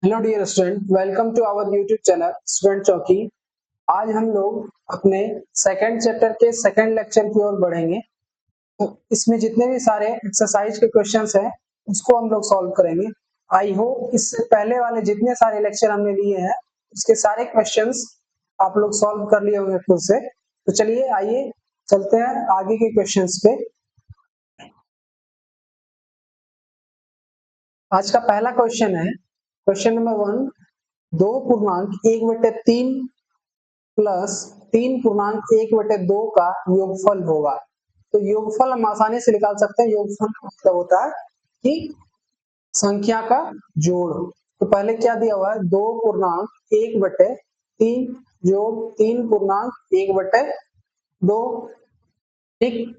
Hello dear student, welcome to our YouTube channel student Chowki. आज हम लोग अपने सेकंड चैप्टर के सेकंड लेक्चर की ओर बढ़ेंगे। तो इसमें जितने भी सारे एक्सरसाइज के क्वेश्चंस हैं उसको हम लोग सॉल्व करेंगे। आई होप इससे पहले वाले जितने सारे लेक्चर हमने लिए हैं उसके सारे क्वेश्चंस आप लोग सॉल्व कर लिए होंगे खुद से। तो चलिए आइए चलते हैं आगे के क्वेश्चंस पे। आज का पहला क्वेश्चन है, क्वेश्चन नंबर 1, 2.1/3 प्लस 3.1/2 का योगफल होगा। तो योगफल हम आसानी से निकाल सकते हैं। योगफल का मतलब होता है कि संख्या का जोड़। तो पहले क्या दिया हुआ है, 2.1/3 जोड़ 3.1/2। ठीक,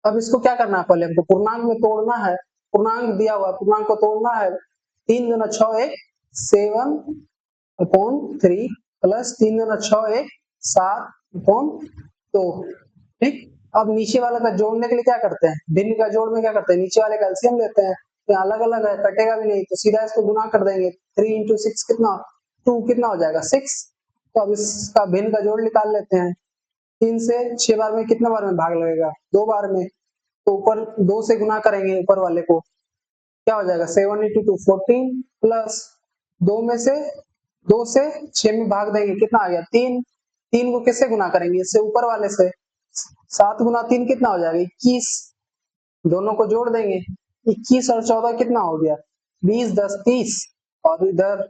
अब इसको क्या करना है, पहले हमको पूर्णांक में तोड़ना है। पूर्णांक दिया हुआ है, पूर्णांक को तोड़ना है। 3 दूना 6 1 7/3 प्लस 3 दूना 6 1 7/2। ठीक, अब नीचे वाला का जोड़ने के लिए क्या करते हैं, भिन्न का जोड़ में क्या करते हैं, नीचे वाले का एलसीएम लेते हैं। तो अलग अलग है, कटेगा भी नहीं, तो सीधा इसको गुना कर देंगे। 3 into 6 कितना, 2 कितना हो जाएगा 6। तो अब इसका भिन्न का जोड़ निकाल लेते हैं। 3 से 6 बार में कितना बार में भाग लगेगा, 2 बार में। तो ऊपर 2 से गुना करेंगे, ऊपर वाले को क्या हो जाएगा 7 into 2 14 प्लस 2 में से 2 से 6 में भाग देंगे, कितना आ गया 3। 3 को किससे गुना करेंगे, इससे ऊपर वाले से। 7 गुना 3 कितना हो जाएगा 21। दोनों को जोड़ देंगे, 21 और 14 कितना हो गया 20 10 30। और इधर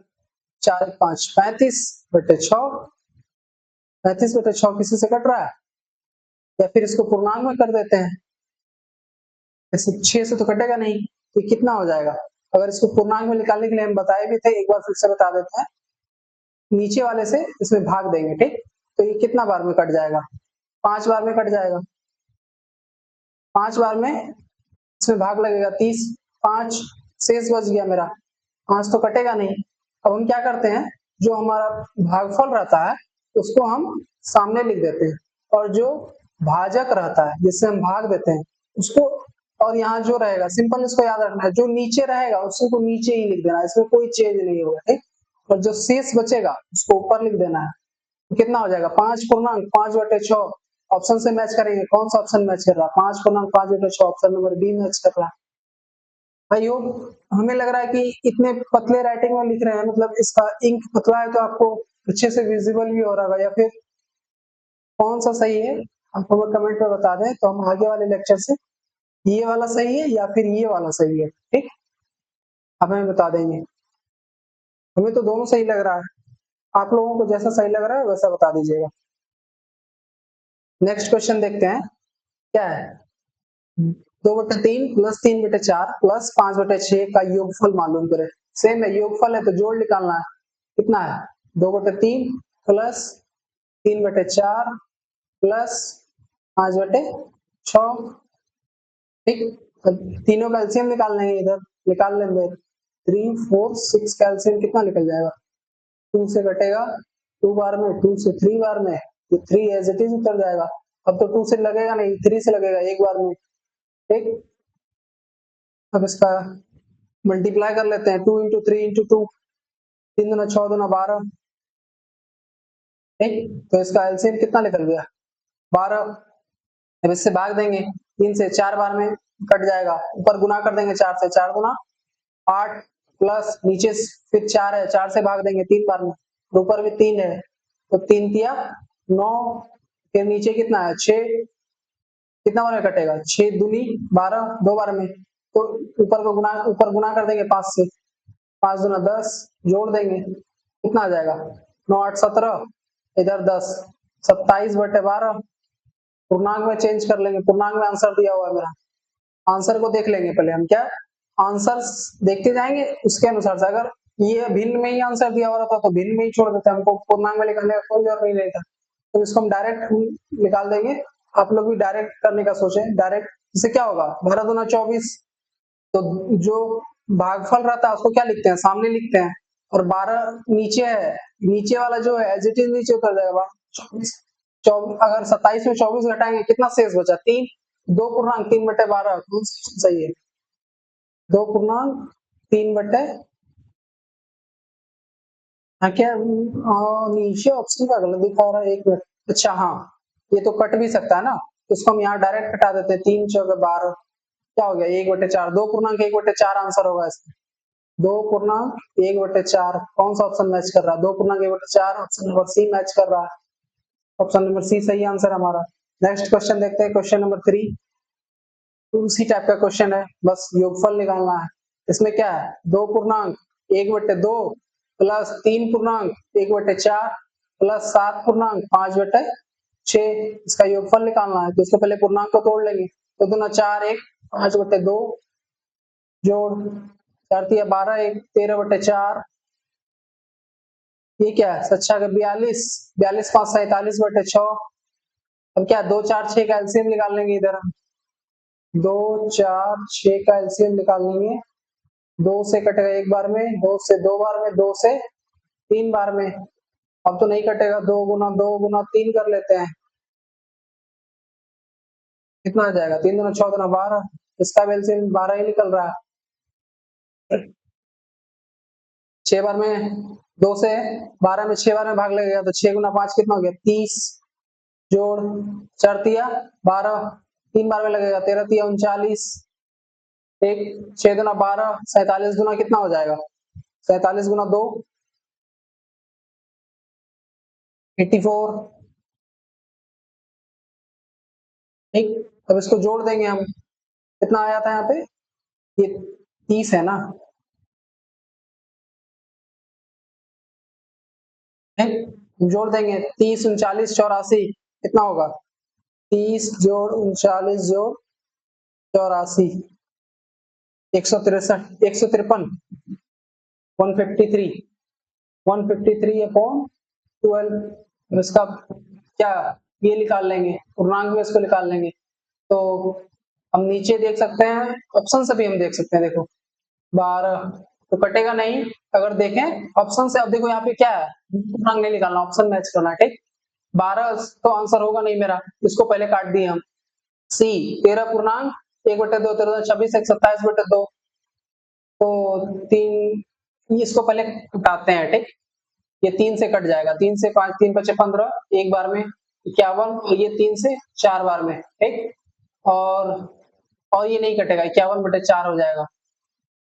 4 5 35/6। 35/6 किसी से कट रहा है, या फिर इसको पूर्णांक में कर देते हैं। ऐसे 6 से तो कटेगा नहीं, तो कितना हो जाएगा। अगर इसको पूर्णांक में निकालने के लिए हम बताए भी थे, एक बार फिर से बता देते हैं। नीचे वाले से इसमें भाग देंगे, ठीक। तो ये कितना बार में कट जाएगा, 5 बार में कट जाएगा। 5 बार में इसमें भाग लगेगा 30, 5 शेष बच गया मेरा, 5 तो कटेगा नहीं। अब हम क्या करते हैं, जो हमारा भागफल रहता है उसको हम सामने लिख देते हैं, और जो भाजक रहता है जिससे हम भाग देते हैं उसको, और यहाँ जो रहेगा सिंपल इसको याद रखना है, जो नीचे रहेगा उसको नीचे ही लिख देना है, इसमें कोई चेंज नहीं होगा, ठीक। और जो शेष बचेगा उसको ऊपर लिख देना है। तो कितना हो जाएगा 5.5/6। ऑप्शन से मैच करेंगे, कौन सा ऑप्शन मैच कर रहा है, 5.5/6 ऑप्शन नंबर बी मैच कर रहा है। भाई हमें लग रहा है कि इतने पतले राइटिंग में लिख रहे हैं, मतलब इसका इंक पतला है, तो आपको अच्छे से विजिबल भी हो रहा है, या फिर कौन सा सही है आप हमें कमेंट में बता दें, तो हम आगे वाले लेक्चर से ये वाला सही है या फिर ये वाला सही है, ठीक, आप हमें बता देंगे। हमें तो दोनों सही लग रहा है, आप लोगों को जैसा सही लग रहा है वैसा बता दीजिएगा। नेक्स्ट क्वेश्चन देखते हैं क्या है। 2/3 प्लस 3/4 प्लस 5/6 का योगफल मालूम करें। सेम है, योगफल है तो जोड़ निकालना है। कितना है 2/3 प्लस 3/4 प्लस 5/6। ठीक, तीनों का एलसीएम निकाल लेंगे, इधर निकाल लेंगे। 3 4 6 का एलसीएम कितना निकल जाएगा, 2 से कटेगा 2 बार में, 2 से 3 बार में, तो 3 एज इट इज उतर जाएगा। अब तो 2 से लगेगा नहीं, 3 से लगेगा एक बार में, ठीक। अब इसका मल्टीप्लाई कर लेते हैं, 2 into 3 into 2, 3 दूना 6 दूना 12, ठीक। तो इसका एलसीएम कितना निकल गया 12। अब इससे भाग देंगे, 3 से 4 बार में कट जाएगा, ऊपर गुना कर देंगे 4 से, 4 दूना 8 प्लस नीचे फिर 4 है, 4 से भाग देंगे 3 बार में, ऊपर भी 3 है, तो 3 तिया 9, फिर नीचे कितना है 6, कितना बार में कटेगा 6 दूनी 12, 2 बार में। तो ऊपर गुना कर देंगे 5 से, 5 दूना 10, जोड़ देंगे कितना आ जाएगा 9 8 17, इधर 10, 27/12। पूर्णांक में चेंज कर लेंगे, पूर्णांक में आंसर दिया हुआ है मेरा, आंसर को देख लेंगे पहले हम, क्या आंसर देखते जाएंगे उसके अनुसार से। अगर ये भिन्न में ही आंसर दिया हुआ रहता तो भिन्न में ही छोड़ देते, हमको पूर्णांक में निकालने का कोई जरूरत नहीं रहता। तो इसको हम डायरेक्ट निकाल देंगे। आप लोग भी डायरेक्ट करने का सोचें, डायरेक्ट इससे क्या होगा 12 दूना 24। तो जो भागफल रहता है उसको क्या लिखते हैं, सामने लिखते हैं, और 12 नीचे है, नीचे वाला जो है एज इट इज नीचे उतर जाएगा 24। अगर 27 में 24 घटाएंगे कितना शेष बचा 3। 2.3/12 कौन सा सही है, 2.3/12 क्या नीचे ऑप्शन का गलत दिखा रहा है, एक मिनट। अच्छा हाँ, ये तो कट भी सकता है ना, तो इसको हम यहाँ डायरेक्ट कटा देते हैं। 3 चौके 12, क्या हो गया 1/4, 2 पूर्णांक 1/4 आंसर होगा इसका। 2 पूर्णांक 1/4 कौन सा ऑप्शन मैच कर रहा है? 2 पूर्णांक 1/4 ऑप्शन नंबर सी मैच कर रहा है। ऑप्शन नंबर सी सही आंसर हमारा। नेक्स्ट क्वेश्चन देखते हैं, क्वेश्चन नंबर 3। उसी टाइप का क्वेश्चन है, बस योगफल निकालना है। इसमें क्या है, 2 पूर्णांक 1/2 प्लस 3 पूर्णांक 1/4 प्लस 7 पूर्णांक 5/6, इसका योगफल निकालना है। तो इसको पहले पूर्णांक को तोड़ लेंगे। तो 2 × 4 1, 5/2 जोड़ 4 × 12 1, 13/4। ये क्या है, अच्छा 42, 42 5 47/6। अब क्या 2 4 6 का एलसीएम निकाल लेंगे इधर हम। 2 4 6 का एलसीएम निकाल लेंगे। 2 से कटेगा एक बार में, 2 से 2 बार में, 2 से 3 बार में। अब तो नहीं कटेगा, 2 × 2 × 3 कर लेते हैं। कितना आ जाएगा, 3 × 6 × 12, इसका भी एलसीएम 12 ही निकल रहा है। 6 बार में, 2 से 12 में 6 बार में भाग लगेगा, तो 6 × 5 कितना हो गया 30, जोड़ 4 × 12, 3 बार में लगेगा, 13 × 39, एक 6 × 12, 47 गुना कितना हो जाएगा, 47 × 2 84। ठीक, अब इसको जोड़ देंगे हम। कितना आया था यहाँ पे, ये 30 है ना। ठीक, जोड़ देंगे 30 39 84, कितना होगा 30 जोड़ 39 जोड़ 84, 163, 153, 153, 153/12। इसका क्या, ये निकाल लेंगे, पूर्णांक में इसको निकाल लेंगे। तो हम नीचे देख सकते हैं, ऑप्शन से भी हम देख सकते हैं, देखो 12 तो कटेगा नहीं। अगर देखें ऑप्शन से, अब देखो यहाँ पे क्या है, पूर्णांक नहीं निकालना, ऑप्शन मैच करना है। ठीक, 12 तो आंसर होगा नहीं मेरा, इसको पहले काट दिए हम। सी 13 पूर्णांक 1/2, 13 26 1 27/2, तो 3, इसको पहले घटाते हैं। ठीक, ये 3 से कट जाएगा, 3 से 5, 3 × 5 = 15, एक बार में 51, और ये 3 से 4 बार में। ठीक, और ये नहीं कटेगा, 51/4 हो जाएगा।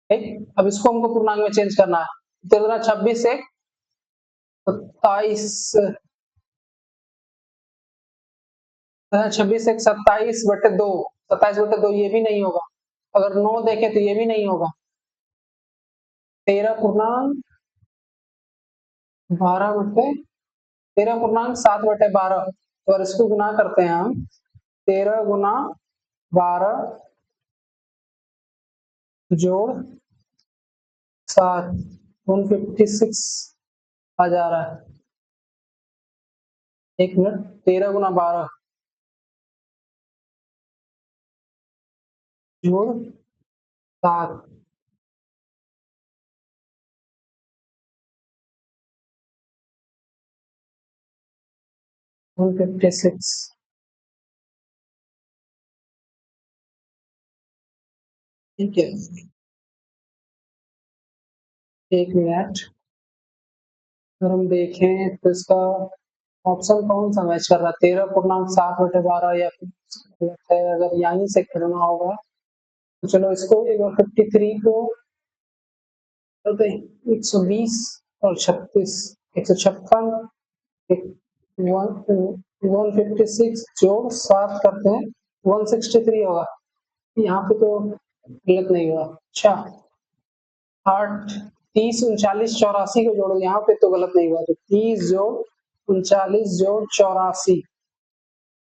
ठीक, अब इसको हमको पूर्णांक में चेंज करना है। 13 26 1 27, 26 1 27/2, 27/2 ये भी नहीं होगा। अगर 9 देखें तो ये भी नहीं होगा। 13 पूर्णांक और इसको गुना करते हैं हम, 13 × 12 जोड़ 7, 156 आ जा रहा है। एक मिनट, 13 × 12 जोड़ 7, 156। ठीक है, एक मिनट, अगर हम देखें तो इसका ऑप्शन कौन सा मैच कर रहा है, 13 पूर्णांक 7/12, या फिर अगर यहीं से करना होगा तो चलो इसको एक बार 53 को 120 और 36, 156, 156 जोड़ 7 करते हैं, 163 होगा। यहाँ पे तो गलत नहीं हुआ। अच्छा 8 30 39 84 को जोड़ो, यहाँ पे तो गलत नहीं हुआ। तो 30 जोड़ 39 जोड़ 84,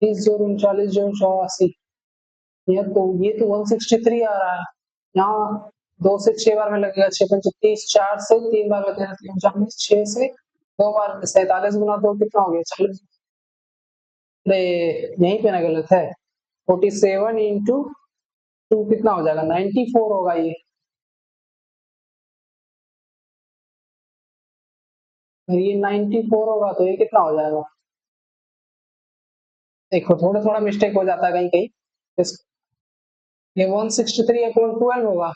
30 जोड़ 39 जोड़ 84, ये तो 163 आ रहा है। यहाँ 2 से 6 बार में लगेगा, 6 × 30, 4 से 3 बार में 39, 6 से 2 बार में 47 × 2 कितना हो गया 40। अरे यहीं पे ना गलत है, 47 × 2 कितना हो जाएगा, 94 होगा ये। ये 94 होगा तो ये कितना हो जाएगा, देखो थोड़ा थोड़ा मिस्टेक हो जाता है कहीं कहीं। ये 163/12 होगा।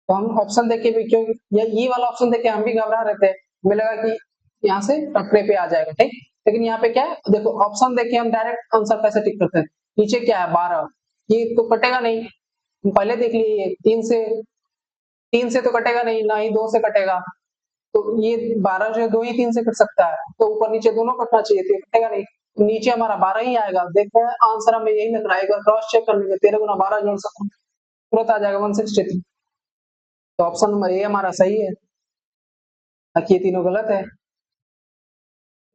तो हम ऑप्शन देखे भी, क्योंकि ये वाला ऑप्शन देखे हम भी घबरा रहे थे, हमें लगा कि यहाँ से कटने पे आ जाएगा, ठीक। लेकिन यहाँ पे क्या है, देखो ऑप्शन देख के हम डायरेक्ट आंसर कैसे टिक करते हैं। नीचे क्या है 12, ये तो कटेगा नहीं, पहले देख लिए 3 से तो कटेगा नहीं, ना ही 2 से कटेगा, तो ये 12 जो है 2 ही 3 से कट सकता है, तो ऊपर नीचे दोनों कटना चाहिए, तो ये कटेगा नहीं, तो नीचे हमारा 12 ही आएगा। देखो आंसर हमें यही लग रहा है, एक बार क्रॉस चेक कर लेंगे, 13 गुना 12 जोड़ सकते हैं, तुरंत आ जाएगा 163। तो ऑप्शन नंबर ए हमारा सही है, बाकी ये तीनों गलत है।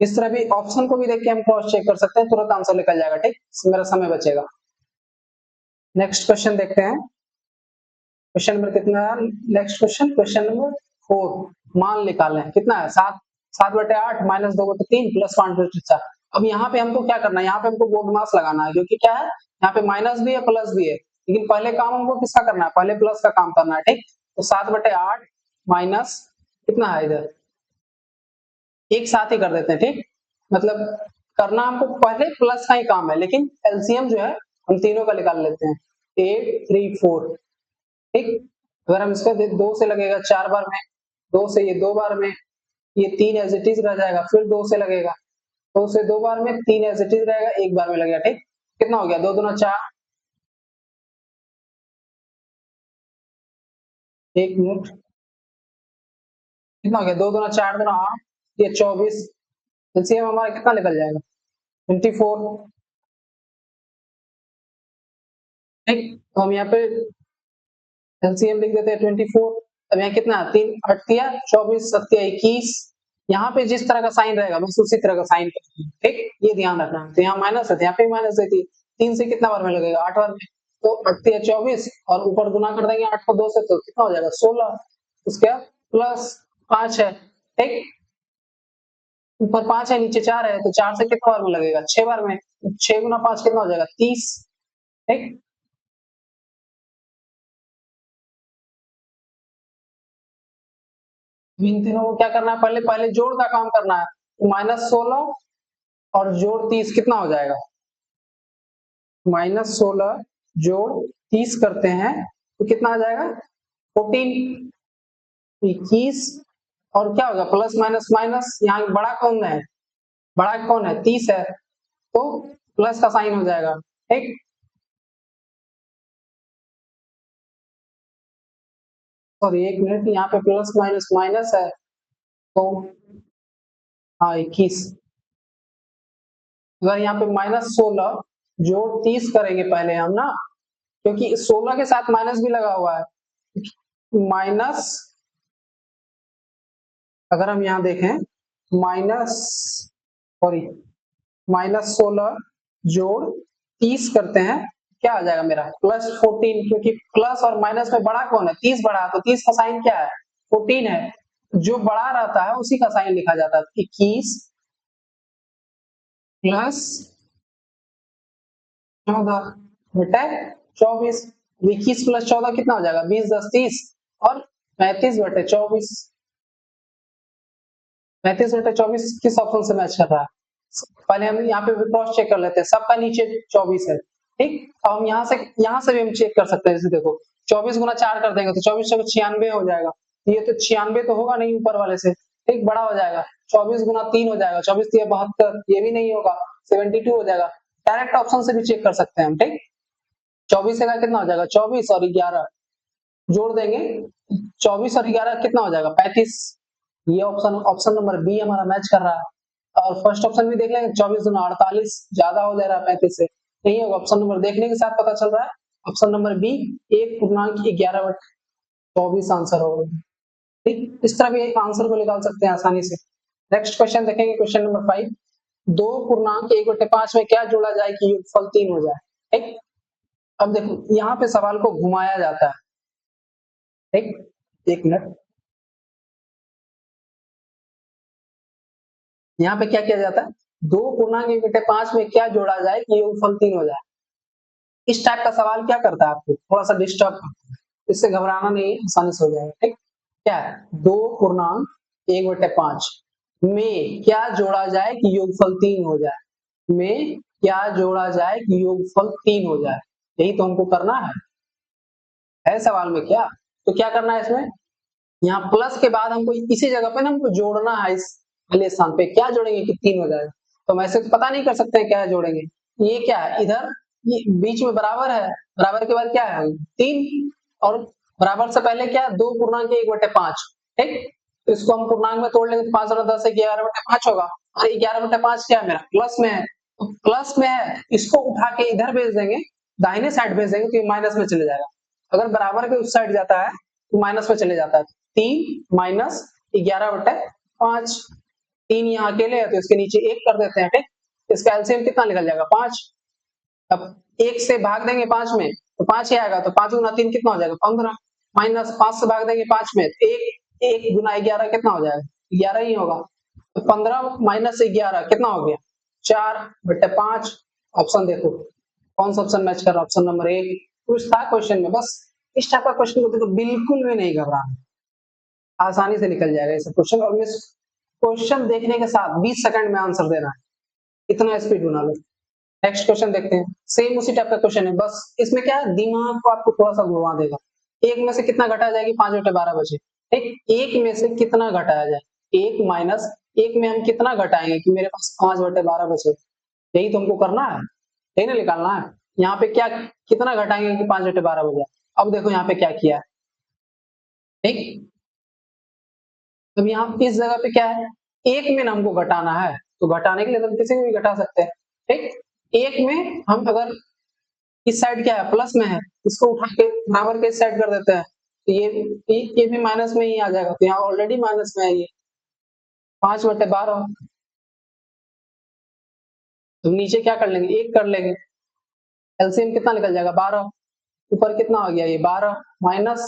इस तरह भी ऑप्शन को भी देख के हम क्रॉस चेक कर सकते हैं, तुरंत आंसर निकल जाएगा, ठीक, मेरा समय बचेगा। नेक्स्ट क्वेश्चन देखते हैं, क्वेश्चन नंबर कितना है, नेक्स्ट क्वेश्चन नंबर 4। मान निकालें, कितना है 7/8 माइनस 2/3 प्लस 5/4। अब यहाँ पे हमको क्या करना है, यहाँ पे हमको बोर्ड मास लगाना है, क्योंकि क्या है यहाँ पे माइनस भी है प्लस भी है, लेकिन पहले काम हमको किसका करना है, पहले प्लस का काम करना है, ठीक। तो 7/8 माइनस कितना है इधर, एक साथ ही कर देते हैं, ठीक, मतलब करना हमको पहले प्लस का ही काम है, लेकिन एलसीएम जो है हम तीनों का निकाल लेते हैं, 8 3 4, ठीक। अगर हम इसका 2 से लगेगा 4 बार में, 2 से ये 2 बार में, ये 3 एज इट इज रह जाएगा, फिर 2 से लगेगा, 2 से 2 बार में, 3 एज इट इज रहेगा, 1 बार में लगेगा, ठीक। कितना हो गया, 2 दूना 4, 1 मिनट, कितना हो गया, 2 दूना 4 दूना 8, ये 24, एलसीएम हमारा कितना निकल जाएगा 24, ठीक। तो हम यहाँ पे एलसीएम लिख देते हैं 24। अब यहाँ कितना है, 3 8 दिया 24 7 21, यहाँ पे जिस तरह का साइन रहेगा बस उसी तरह का साइन, ठीक, ये ध्यान रखना। तो यहाँ माइनस है, यहाँ पे माइनस देती है, 3 से कितना बार में लगेगा 8 बार में, तो 8 या 24 और ऊपर गुना कर देंगे 8 को 2 से, तो कितना हो जाएगा 16, उसके बाद प्लस 5 है, ठीक, ऊपर 5 है नीचे 4 है, तो 4 से कितना बार में लगेगा 6 बार में, 6 गुना 5 कितना हो जाएगा 30, ठीक। इन तीनों को क्या करना है, पहले पहले जोड़ का काम करना है, तो -16 और जोड़ 30 कितना हो जाएगा, -16 जोड़ 30 करते हैं तो कितना आ जाएगा 14, 21, और क्या होगा प्लस माइनस माइनस, यहाँ बड़ा कौन है, बड़ा कौन है 30 है, तो प्लस का साइन हो जाएगा, ठीक। सॉरी 1 मिनट, यहाँ पे प्लस माइनस माइनस है, तो हाँ 21, अगर यहाँ पे -16 जोड़ 30 करेंगे पहले हम ना, क्योंकि 16 के साथ माइनस भी लगा हुआ है, माइनस, अगर हम यहाँ देखें माइनस, सॉरी -16 जोड़ 30 करते हैं, क्या आ जाएगा मेरा +14, क्योंकि प्लस और माइनस में बड़ा कौन है 30 बड़ा, तो 30 का साइन क्या है 14 है, जो बड़ा रहता है उसी का साइन लिखा जाता है, 21 प्लस 14 बटे 24, 21 प्लस 14 कितना हो जाएगा 20 10 30, और 35/24, 35/24 किस ऑप्शन से मैच कर रहा है, पहले हम यहाँ पे क्रॉस चेक कर लेते हैं, सबका नीचे 24 है, ठीक। अब हम यहाँ से भी हम चेक कर सकते हैं, जैसे देखो 24 गुना 4 कर देंगे तो 24 चौके 96 हो जाएगा, ये तो 96 तो होगा नहीं ऊपर वाले से, ठीक, बड़ा हो जाएगा, 24 गुना 3 हो जाएगा, 24 3 72, ये भी नहीं होगा, 72 हो जाएगा, डायरेक्ट ऑप्शन से भी चेक कर सकते हैं हम, ठीक। 24 का कितना हो जाएगा 24 और 11 जोड़ देंगे, 24 और 11 कितना हो जाएगा 35, ये ऑप्शन ऑप्शन नंबर बी हमारा मैच कर रहा है। और फर्स्ट ऑप्शन भी देख लेंगे, 24 गुना 48 ज्यादा हो जा रहा है 35 से, नहीं होगा, ऑप्शन नंबर देखने के साथ पता चल रहा है, ऑप्शन नंबर बी 1.11/24 आंसर होगा, ठीक। इस तरह भी आंसर को निकाल सकते हैं आसानी से। नेक्स्ट क्वेश्चन देखेंगे, क्वेश्चन नंबर 5। 2.1/5 में क्या जोड़ा जाए कि योगफल 3 हो जाए, ठीक। अब देखो यहाँ पे सवाल को घुमाया जाता है, ठीक, 1 मिनट, यहाँ पे क्या किया जाता है, 2.1/5 में क्या जोड़ा जाए कि योगफल 3 हो जाए, इस टाइप का सवाल क्या करता है आपको थोड़ा सा डिस्टर्ब करता है, इससे घबराना नहीं, आसानी से हो जाएगा, ठीक। क्या है 2.1/5 में क्या जोड़ा जाए कि योगफल 3 हो जाए, में क्या जोड़ा जाए कि योगफल 3 हो जाए, यही तो हमको करना है सवाल में क्या, तो क्या करना है इसमें, यहाँ प्लस के बाद हमको इसी जगह पे ना हमको जोड़ना है, इस पहले स्थान पे क्या जोड़ेंगे कि 3 हो जाएगा। तो हम ऐसे तो पता नहीं कर सकते क्या जोड़ेंगे। ये क्या है, इधर ये बीच में बराबर है, बराबर के बाद क्या है 3 और बराबर से पहले क्या 2 पूर्णांक 1/5, ठीक। तो इसको हम पूर्णांक में तोड़ लेंगे तो 5 और 10 11/5 होगा और 11/5 क्या है मेरा प्लस में है, तो प्लस में है इसको उठा के इधर भेज देंगे, दाहिने साइड भेज देंगे तो ये माइनस में चले जाएगा। अगर बराबर के उस साइड जाता है तो माइनस में चले जाता है। 3 माइनस 11/5, 3 यहाँ अकेले है तो इसके नीचे 1 कर देते हैं, ठीक। इसका एलसीएम कितना निकल जाएगा 5। अब 1 से भाग देंगे 5 में तो 5 ही आएगा, तो 5 गुना 3 कितना हो जाएगा 15, माइनस 5 से भाग देंगे 5 में 1 गुना 11 कितना हो जाएगा 11 ही होगा। तो 15 माइनस 11 कितना हो गया 4/5। ऑप्शन देखो कौन सा ऑप्शन मैच कर रहा है, ऑप्शन नंबर 1 कुछ था क्वेश्चन में। बस इस टाइप का क्वेश्चन को देखो बिल्कुल भी नहीं घबराना, आसानी से निकल जाएगा ऐसा क्वेश्चन। और मिस क्वेश्चन देखने के साथ 20 सेकंड में आंसर देना है, इतना स्पीड बना लो। नेक्स्ट क्वेश्चन देखते हैं, सेम उसी टाइप का क्वेश्चन है, बस इसमें क्या है दिमाग को आपको थोड़ा सा घुमा देगा। एक में से कितना घटाया जाएगी 5/12 बचे, ठीक। एक में से कितना घटाया जाए, एक माइनस एक में हम कितना घटाएंगे कि मेरे पास 5/12 बचे, यही तो हमको करना है, यही ना निकालना है। यहाँ पे क्या कितना घटाएंगे कि 5/12 बचे। अब देखो यहाँ पे क्या किया है, ठीक। अब यहाँ इस जगह पे क्या है, एक में हमको घटाना है तो घटाने के लिए हम किसी को भी घटा सकते हैं, ठीक। एक में हम अगर इस साइड क्या है प्लस में है, इसको उठा के बराबर के इस साइड कर देते हैं तो ये भी माइनस में ही आ जाएगा, तो यहाँ ऑलरेडी माइनस में है ये 5/12। तो नीचे क्या कर लेंगे 1 कर लेंगे, एलसीएम कितना निकल जाएगा 12, ऊपर कितना हो गया ये 12 माइनस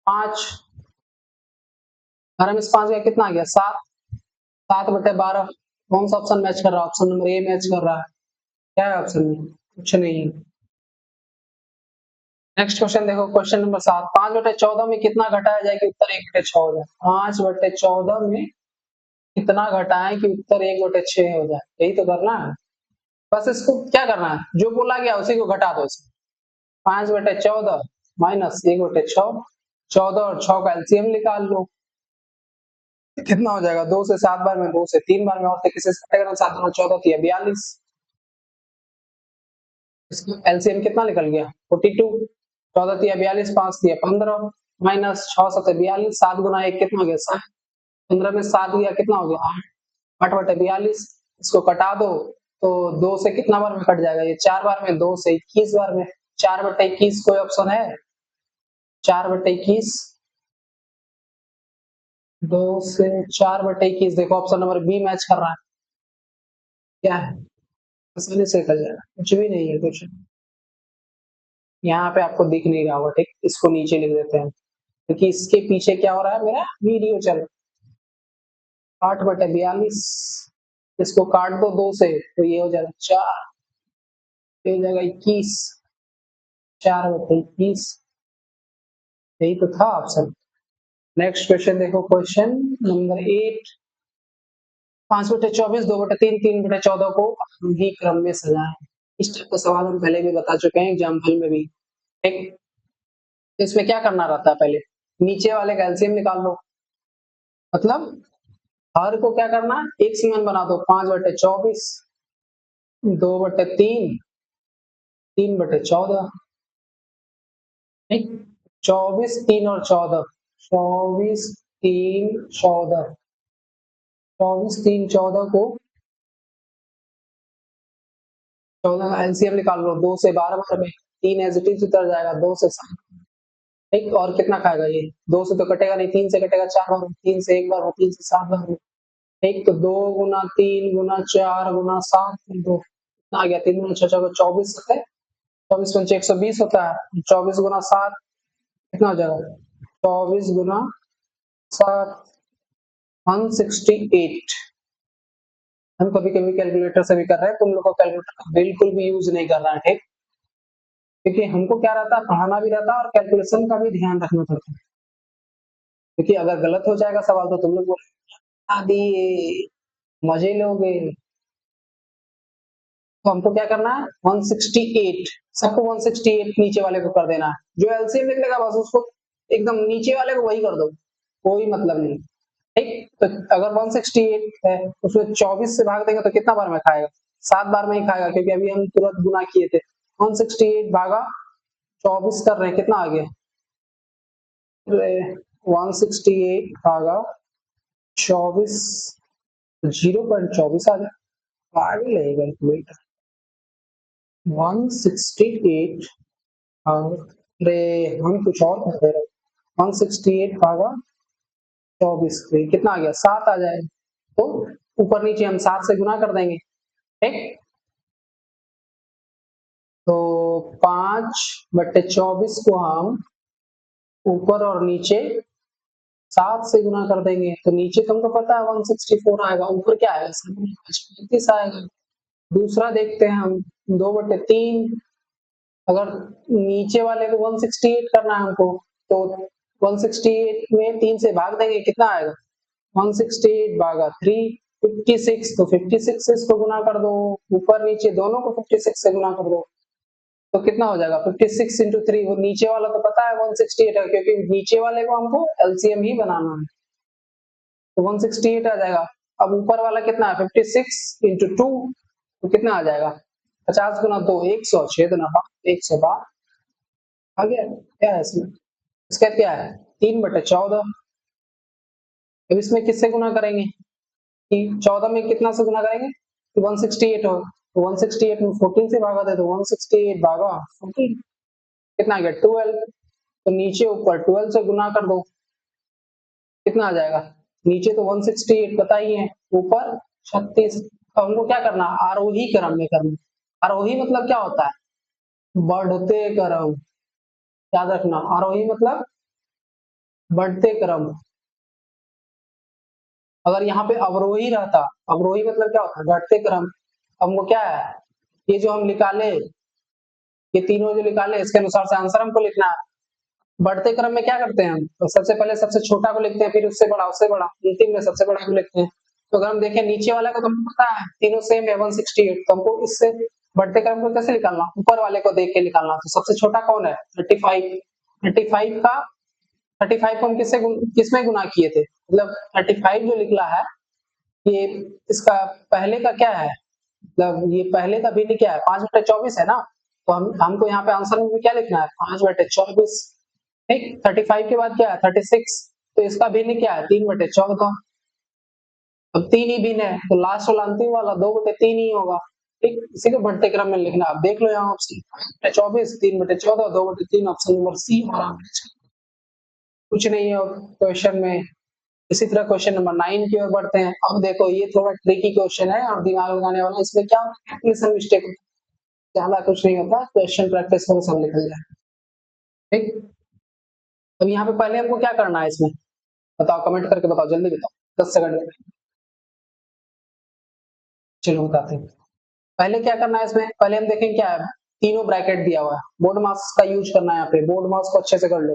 5, 12 में 5 गया कितना आ गया 7, 7/12। कौन सा ऑप्शन मैच कर रहा है, ऑप्शन नंबर ए मैच कर रहा है। क्या है ऑप्शन में, कुछ नहीं। नेक्स्ट क्वेश्चन देखो, क्वेश्चन नंबर 7, 5/14 में कितना घटाया जाए कि उत्तर 1/6 हो जाए। 5/14 में कितना घटाएं कि उत्तर 1/6 हो जाए, यही तो करना है। बस इसको क्या करना है, जो बोला गया उसी को घटा दो इसमें। 5/14 माइनस 1/6, 14 और 6 का एलसीएम निकाल लो, कितना हो जाएगा 2 से 7 बार में, 2 से 3 बार में, और किसी से कटेगा ना, 7 और 14 थी 42। इसका एलसीएम कितना निकल गया 42, 14 थी 42, 5 थी 15 माइनस 6 7 42, 7 गुना 1 कितना हो गया 7, 15 में 7 गया कितना हो गया 8/42। इसको कटा दो तो 2 से कितना बार में कट जाएगा ये 4 बार में, 2 से 21 बार में, 4/21 कोई ऑप्शन है 4/21, 2 से 4/21 देखो ऑप्शन नंबर बी मैच कर रहा है। क्या है आसानी से कर जाएगा, कुछ भी नहीं है क्वेश्चन। यहाँ पे आपको दिख नहीं रहा होगा, ठीक, इसको नीचे लिख देते हैं क्योंकि इसके पीछे क्या हो रहा है मेरा वीडियो चल रहा है। 8/42 इसको काट दो 2 से तो ये हो जाएगा 4, ये हो जाएगा 21, 4/21, यही तो था ऑप्शन। नेक्स्ट क्वेश्चन देखो, क्वेश्चन नंबर 8, 5/24, 2/3, 3/14 को ही क्रम में सजाएं। इस टाइप का सवाल हम पहले भी बता चुके हैं एग्जाम हॉल में भी, ठीक। तो इसमें क्या करना रहता है, पहले नीचे वाले का एलसीएम निकाल लो, मतलब हर को क्या करना एक समान बना दो, 5/24, 2/3, 3/14, ठीक। 24, 3 और 14, 24, 3, 14, 24, 3, 14 को 14 का एलसीएम निकाल लो, 2 से 12 बार में, 3 एज इट इज उतर जाएगा, 2 से 7, ठीक। और कितना खाएगा ये 2 से तो कटेगा नहीं, 3 से कटेगा 4 बार, 3 से 1 बार, 3 से 7 बार, ठीक। तो 2 गुना 3 गुना 4 गुना 7 2 आ गया, 3 गुना 6 24 होता है, 24 पंचे 120 होता है, 24 गुना 7 कितना हो जाएगा 24 गुना 7 168। हम कभी कभी कैलकुलेटर से भी कर रहे हैं, तुम लोग को कैलकुलेटर का बिल्कुल भी यूज नहीं करना है, ठीक। क्योंकि हमको क्या रहता है पढ़ाना भी रहता है और कैलकुलेशन का भी ध्यान रखना पड़ता है, क्योंकि अगर गलत हो जाएगा सवाल तो तुम लोग बोले मजे लोगे। तो हमको क्या करना है 168, सबको 168 नीचे वाले को कर देना है, जो एलसीएम निकलेगा बस उसको एकदम नीचे वाले को वही कर दो, कोई मतलब नहीं। ठीक, तो अगर 168 है उसमें 24 से भाग देंगे तो कितना बार में खाएगा? 7 बार में ही खाएगा, क्योंकि अभी हम तुरंत गुना किए थे। 168 भागा 24 कर रहे हैं, कितना आ गया? 168 भागा 24, 0.24 आ गया। पागल है कैलकुलेटर। 168 अरे हम कुछ और कर दे रहे। 168 भागा 24, तो कितना आ गया? 7 आ जाएगा। तो ऊपर नीचे हम 7 से गुना कर देंगे, ठीक। तो 5/24 को हम ऊपर और नीचे 7 से गुना कर देंगे, तो नीचे तुमको पता है 164 आएगा, ऊपर क्या आएगा? 35 आएगा। दूसरा देखते हैं हम, 2/3। अगर नीचे वाले को 168 करना है हमको, तो 168 में 3 से भाग देंगे, कितना आएगा? 168 भागा 3, 56। तो 56 से इसको गुना कर दो, ऊपर नीचे दोनों को 56 से गुना कर दो, तो कितना हो जाएगा? 56 इंटू 3। वो नीचे वाला तो पता है 168 है, क्योंकि नीचे वाले को हमको एलसीएम ही बनाना है, तो 168 आ जाएगा। अब ऊपर वाला कितना है? 56 इंटू 2, तो कितना आ जाएगा? 50 गुना 2, 106 गुना 112 आ गया। क्या है इसमें? इसका क्या है? 3/14। अब इसमें किससे गुना करेंगे कि 14 में कितना से गुना करेंगे कि 168 हो, तो 168 में 14 से भागा दे, तो 168 भागा 14 कितना आ गया? 12। तो नीचे ऊपर 12 से गुना कर दो, कितना आ जाएगा? नीचे तो 168 पता ही है, ऊपर 36। अब हमको क्या करना? आरोही क्रम में करना। आरोही मतलब क्या होता है? बढ़ते क्रम। याद रखना, आरोही मतलब बढ़ते क्रम। अगर यहाँ पे अवरोही रहता, अवरोही मतलब क्या होता है? घटते क्रम। हमको क्या है, ये जो हम निकाले, ये तीनों जो निकाले, इसके अनुसार से आंसर हमको लिखना है। बढ़ते क्रम में क्या करते हैं हम? तो सबसे पहले सबसे छोटा को लिखते हैं, फिर उससे बड़ा, उससे बड़ा, अंतिम में सबसे बड़ा को लिखते हैं। तो अगर हम देखें नीचे वाला को, तो हमको पता है तीनों सेम है 168, तो हमको इससे बढ़ते क्रम को कैसे निकालना? ऊपर वाले को देख के निकालना। तो सबसे छोटा कौन है? 35। 35 का 35 को हम किसमें गुना किए थे? मतलब 35 जो निकला है, ये इसका पहले का क्या है? मतलब ये पहले का भिन्न क्या है? 5/24 है ना, तो हमको यहाँ पे आंसर में क्या लिखना है? 5/24। ठीक, 35 के बाद क्या है? 36। तो इसका भिन्न क्या है? 3/14। अब 3 ही भिन्न है, तो लास्ट वाला अंतिम वाला 2/3 ही होगा। ठीक, इसी को बढ़ते क्रम में लिखना। आप देख लो यहाँ ऑप्शन 24, 3/14, 2/3, ऑप्शन नंबर सी हमारा। कुछ नहीं है क्वेश्चन में। इसी तरह क्वेश्चन नंबर 9 की ओर बढ़ते हैं। अब देखो ये थोड़ा ट्रिकी क्वेश्चन है और दिमाग लगाने वाला। इसमें क्या कैलकुलेशन मिस्टेक, ज्यादा कुछ नहीं होता, क्वेश्चन प्रैक्टिस करो सब निकल जाए। ठीक, अब यहाँ पे पहले हमको क्या करना है इसमें? बताओ, कमेंट करके बताओ, जल्दी बताओ, 10 सेकंड में। चलो बताते हैं। पहले क्या करना है इसमें? पहले हम देखें क्या है, तीनों ब्रैकेट दिया हुआ है। बोर्ड मास का यूज करना है यहाँ पे, बोर्ड मास को अच्छे से कर लो।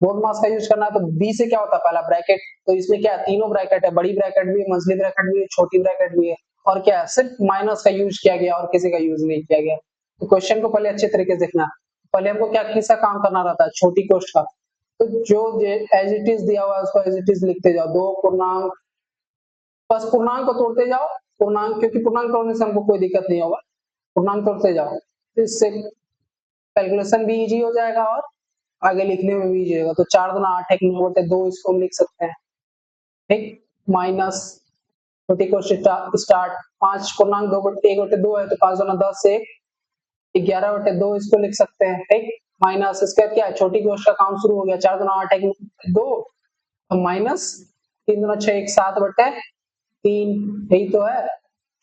बोर्ड मास का यूज करना है, तो बी से क्या होता है? पहला ब्रैकेट। तो इसमें क्या है? तीनों ब्रैकेट है, बड़ी ब्रैकेट भी है, मंझली ब्रैकेट भी है, छोटी ब्रैकेट भी है। और क्या है? सिर्फ माइनस का यूज किया गया और किसी का यूज नहीं किया गया। तो क्वेश्चन को पहले अच्छे तरीके से देखना। पहले हमको क्या किसका काम करना रहता है? छोटी कोष्ठ का। तो जो एज इट इज दिया हुआ है उसको एज इट इज लिखते जाओ। दो पूर्णांक, बस पूर्णांक को तोड़ते जाओ। पूर्णांक, क्योंकि पूर्णांक तोड़ने से हमको कोई दिक्कत नहीं होगा, पूर्णांक तोड़ते जाओ, तो इससे कैलकुलेशन भी इजी हो जाएगा और आगे लिखने में भी इजी होगा। तो 4 गुना 8 एक 9/2 इसको हम लिख सकते हैं। ठीक, माइनस छोटी को स्टार्ट 5 पूर्णांक 1/2 है, तो 5 गुना 10 से 11/2 इसको लिख सकते हैं। ठीक, माइनस इसका क्या है? छोटी कोष्ठ का काम शुरू हो गया। 4 गुना 8 एक 2, माइनस 3 गुना 6 एक 7/3, यही तो है।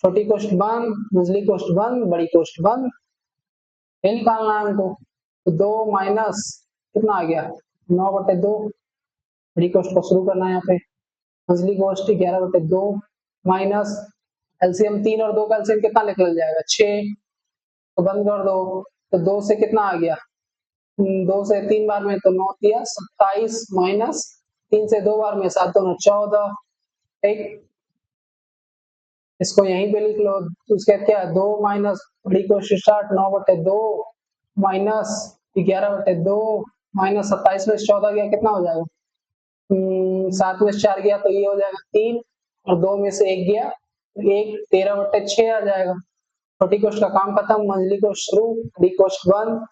छोटी कोष्ठ बंद, मझली कोष्ठ बंद, बड़ी कोष्ठ बंद, ये निकालना है हमको। तो 2 माइनस कितना आ गया? 9/2। बड़ी कोष्ठ को शुरू करना है यहाँ पे। मझली कोष्ठ 11/2 माइनस एलसीएम 3 और 2 का एलसीएम कितना निकल जाएगा? 6। तो बंद कर दो। तो 2 से कितना आ गया? 2 से 3 बार में तो 9 दिया 27, माइनस 3 से 2 बार में 7 2 14। ठीक, इसको यहीं पे लिख लो। तो उसके बाद क्या है? 2 माइनस बड़ी कोष्ठ स्टार्ट 9/2 माइनस 11/2 माइनस 27 में 14 गया, कितना हो जाएगा? 7 में से 4 गया तो ये हो जाएगा 3 और 2 में से 1 गया तो 1 13/6 आ जाएगा। छोटी कोष्ठ का काम खत्म, मंझली कोष्ठ शुरू, बड़ी कोष्ठ बंद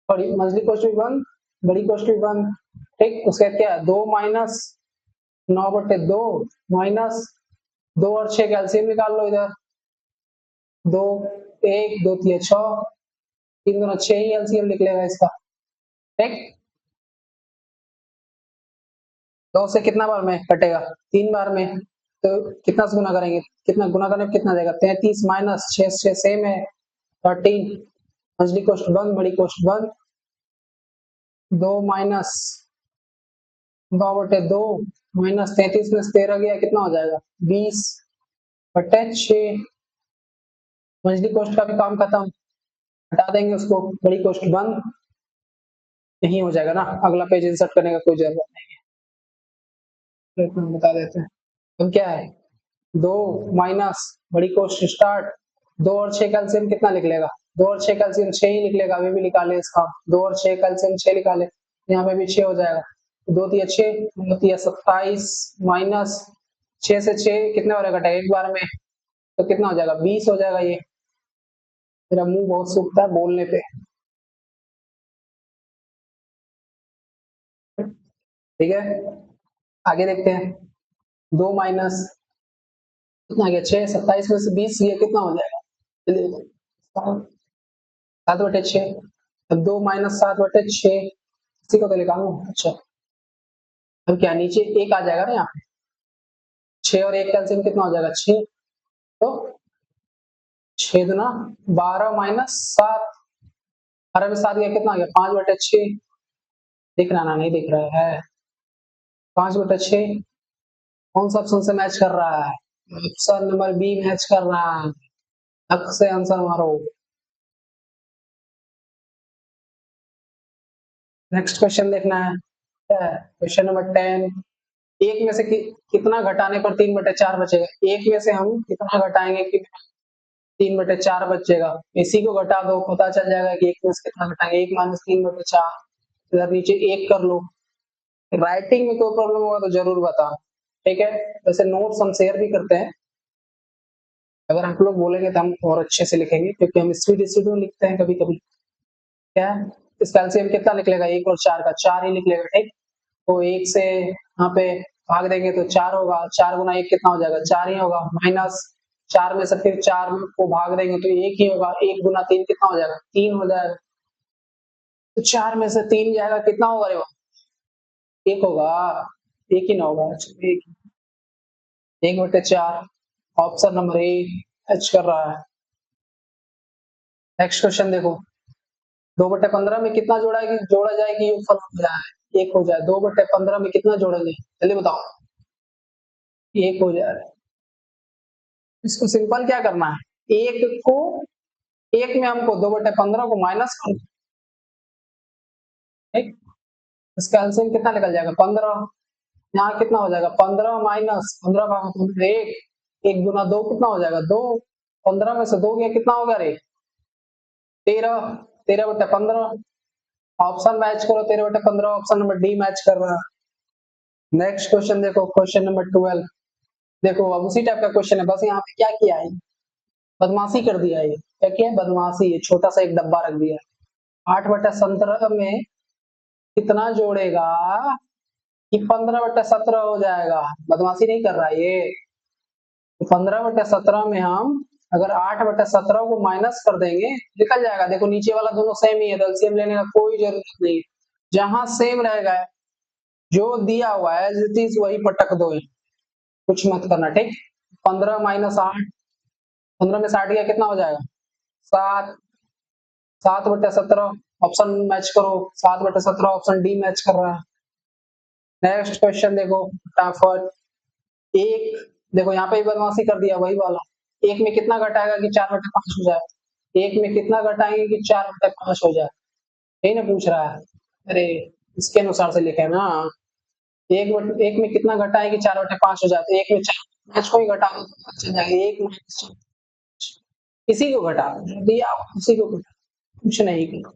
और मंझली कोष्ठ भी बंद, बड़ी कोष्ठ भी बंद। ठीक, उसके बाद क्या है 2 माइनस 9/2 माइनस 2 और 6 का एलसीएम निकाल लो इधर। 2 1 2 3 6 3 दूना 6 ही एलसीएम निकलेगा इसका। ठीक, 2 से कितना बार में कटेगा 3 बार में, तो कितना से गुना करेंगे, कितना गुना करने कितना जाएगा 33 माइनस 6 सेम है 13, मंझली कोष्ठ बंद बड़ी कोष्ठ बंद, 2 माइनस 9/2 माइनस 33 में से 13 गया कितना हो जाएगा 20/6, मंझली कोष्ठ का भी काम खत्म, हटा देंगे उसको, बड़ी कोष्ठ बंद, यही हो जाएगा ना। अगला पेज इंसर्ट करने का कोई जरूरत नहीं है, तो बता देते हैं। अब क्या है 2 माइनस बड़ी कोष्ठ स्टार्ट, 2 और 6 का एलसीएम कितना निकलेगा, 2 और 6 का एलसीएम 6 ही निकलेगा, अभी भी निकाले इसका, 2 और 6 का एलसीएम 6 निकाले, यहाँ पे भी 6 हो जाएगा, 2 तिया 6 2 तिया 27 माइनस 6 से 6 कितने बार कटा एक बार में, तो कितना हो जाएगा 20 हो जाएगा। ये मेरा मुंह बहुत सूखता है बोलने पे, ठीक है। आगे देखते हैं, 2 माइनस कितना गया 6, 27 में से 20 ये कितना हो जाएगा 7/6, अब 2 माइनस 7/6 इसी को तो निकालू। अच्छा, अब क्या नीचे एक आ जाएगा ना, यहाँ पे 6 और 1 का एलसीएम कितना हो जाएगा 6, तो 6 दूना 12 माइनस 7, 12 में 7 गया कितना आ गया 5/6, दिख रहा ना, नहीं दिख रहा है 5/6, कौन सा ऑप्शन से मैच कर रहा है, ऑप्शन नंबर बी मैच कर रहा है, हक से आंसर मारो। नेक्स्ट क्वेश्चन देखना है, क्वेश्चन नंबर 10, एक में से कितना घटाने पर 3/4 बचेगा, एक में से हम कितना घटाएंगे कि 3/4 बचेगा, इसी को घटा दो पता चल जाएगा कि एक में से कितना घटाएंगे, 1 माइनस 3/4, इधर नीचे 1 कर लो। राइटिंग में कोई प्रॉब्लम होगा तो जरूर बताओ, ठीक है। वैसे नोट्स हम शेयर भी करते हैं, अगर आप लोग बोलेंगे तो हम और अच्छे से लिखेंगे, क्योंकि हम स्पीड स्पीड में लिखते हैं कभी कभी। क्या इसका एलसीएम कितना निकलेगा 1 और 4 का, 4 ही निकलेगा, ठीक। तो 1 से यहाँ पे भाग देंगे तो 4 होगा, 4 गुना 1 कितना हो जाएगा 4 ही होगा, माइनस 4 में से फिर 4 को भाग देंगे तो 1 ही होगा, 1 गुना 3 कितना हो जाएगा 3 हो जाएगा, तो 4 में से 3 जाएगा कितना होगा रे, 1 होगा, 1 ही ना होगा, 1/4, ऑप्शन नंबर ए एच कर रहा है। नेक्स्ट क्वेश्चन देखो, 2/15 में कितना जोड़ा जाएगी योगफल हो जाए 1 हो जाए, 2/15 में कितना जोड़ेंगे जल्दी बताओ, 1 हो जाए। इसको सिंपल क्या करना है, 1 में हमको 2/15 को माइनस कर, ठीक, इसका एलसीएम कितना निकल जाएगा 15, यहाँ कितना हो जाएगा 15 माइनस 15 भाग 15 1, 1 गुना 2 कितना हो जाएगा 2, 15 में से 2 गया कितना होगा रे 13, 13/15, ऑप्शन मैच करो 13/15, ऑप्शन नंबर डी मैच कर रहा है। नेक्स्ट क्वेश्चन देखो, क्वेश्चन नंबर 12, देखो अब उसी टाइप का क्वेश्चन है, बस यहाँ पे क्या किया है बदमाशी कर दिया है, क्या किया है बदमाशी, है छोटा सा एक डब्बा रख दिया है, 8/17 में कितना जोड़ेगा कि 15/17 हो जाएगा, बदमाशी नहीं कर रहा है ये, तो 15/17 में हम अगर 8/17 को माइनस कर देंगे निकल जाएगा, देखो नीचे वाला दोनों सेम ही है, तो एलसीएम लेने का कोई जरूरत नहीं है, जहां सेम रहेगा जो दिया हुआ है एज इट इज वही पटक दो, कुछ मत करना, ठीक। 15 माइनस 8, 15 में 60 गया कितना हो जाएगा 7, 7/17, ऑप्शन मैच करो 7/17, ऑप्शन डी मैच कर रहा है। नेक्स्ट क्वेश्चन देखो फटाफट, एक देखो यहाँ पे बदमाशी कर दिया वही वाला, एक में कितना घटाएगा कि 4/5 हो जाए, एक में कितना घटाएंगे कि 4/5 हो जाए, यही ना पूछ रहा है, अरे इसके अनुसार से लिखे ना, एक में कितना घटाएं कि 4/5 हो जाए, एक में 4 को ही घटा दो तो पता चल जाएगा, एक माइनस इसी को घटा दिया उसी को घटा, कुछ नहीं किया,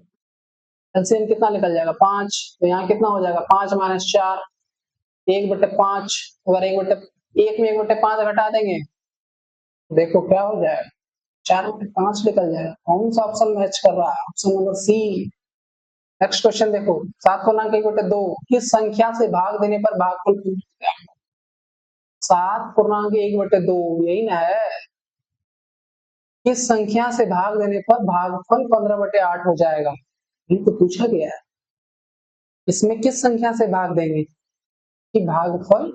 एलसीएम कितना निकल जाएगा 5, तो यहाँ कितना हो जाएगा 5 माइनस 4, 1/5, अगर 1 में 1/5 घटा देंगे देखो क्या हो जाएगा, 4/5 निकल जाएगा। कौन सा ऑप्शन मैच कर रहा है? Option number C. Next question देखो, 7 पूर्णांक 1/2 किस संख्या से भाग देने पर भागफल 7 पूर्णांक 1/2 यही ना है। किस संख्या से भाग देने पर भागफल 15/8 हो जाएगा, ये तो पूछा गया है। इसमें किस संख्या से भाग देंगे कि भागफल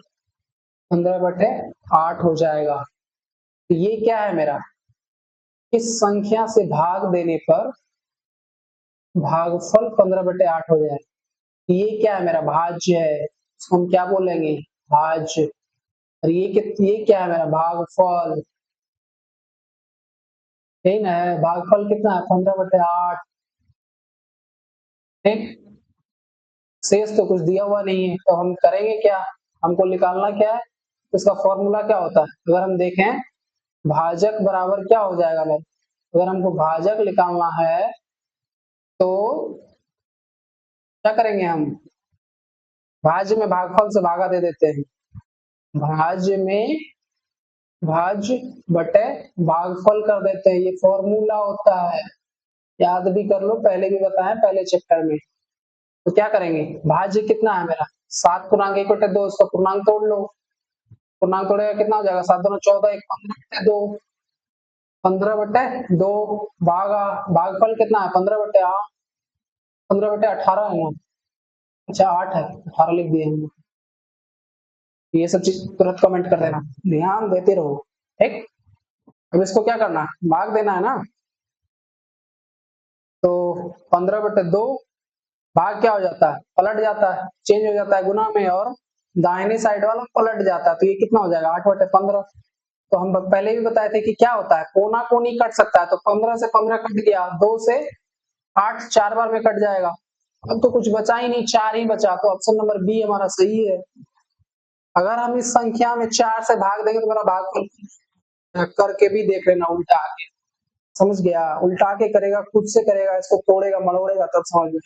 15/8 हो जाएगा? तो ये क्या है मेरा, किस संख्या से भाग देने पर भागफल 15/8 हो जाएगा। ये क्या है मेरा, भाज्य है, इसको हम क्या बोलेंगे, भाज्य। और ये क्या है मेरा, भागफल। यही ना है, भागफल कितना है 15/8। ठीक, शेष तो कुछ दिया हुआ नहीं है, तो हम करेंगे क्या, हमको निकालना क्या है, इसका फॉर्मूला क्या होता है। अगर हम देखें भाजक बराबर क्या हो जाएगा मेरे, अगर हमको भाजक निकालना है तो क्या करेंगे, हम भाज्य में भागफल से भागा दे देते हैं, भाज्य में भाज्य बटे भागफल कर देते हैं, ये फॉर्मूला होता है, याद भी कर लो, पहले भी बताया पहले चैप्टर में। तो क्या करेंगे, भाज्य कितना है मेरा 7 पूर्णांक 1/2, इसका पूर्णांक तोड़ लो, पूर्णांक तोड़ेगा कितना हो जाएगा, 7 दूना 14, 15/2, 15/2 भागा, भागफल कितना है 15/8, 15/18 है ना, अच्छा 8 है, 18 लिख दिए हमने। ये सब चीज तुरंत कमेंट कर देना, ध्यान देते रहो। ठीक, अब इसको क्या करना है, भाग देना है ना, तो 15/2 भाग क्या हो जाता है, पलट जाता है, चेंज हो जाता है गुना में, और दाहिने साइड वाला पलट जाता है, तो ये कितना हो जाएगा 8/15। तो हम पहले भी बताए थे कि क्या होता है, कोना कोनी कट सकता है, तो 15 से 15 कट गया, 2 से 8 4 बार में कट जाएगा, अब तो कुछ बचा ही नहीं, 4 ही बचा, तो ऑप्शन नंबर बी हमारा सही है। अगर हम इस संख्या में 4 से भाग देंगे तो मेरा भागफल करके भी देख लेना, उल्टा आके, समझ गया, उल्टा के करेगा, खुद से करेगा, इसको तोड़ेगा मरोड़ेगा तब समझ में।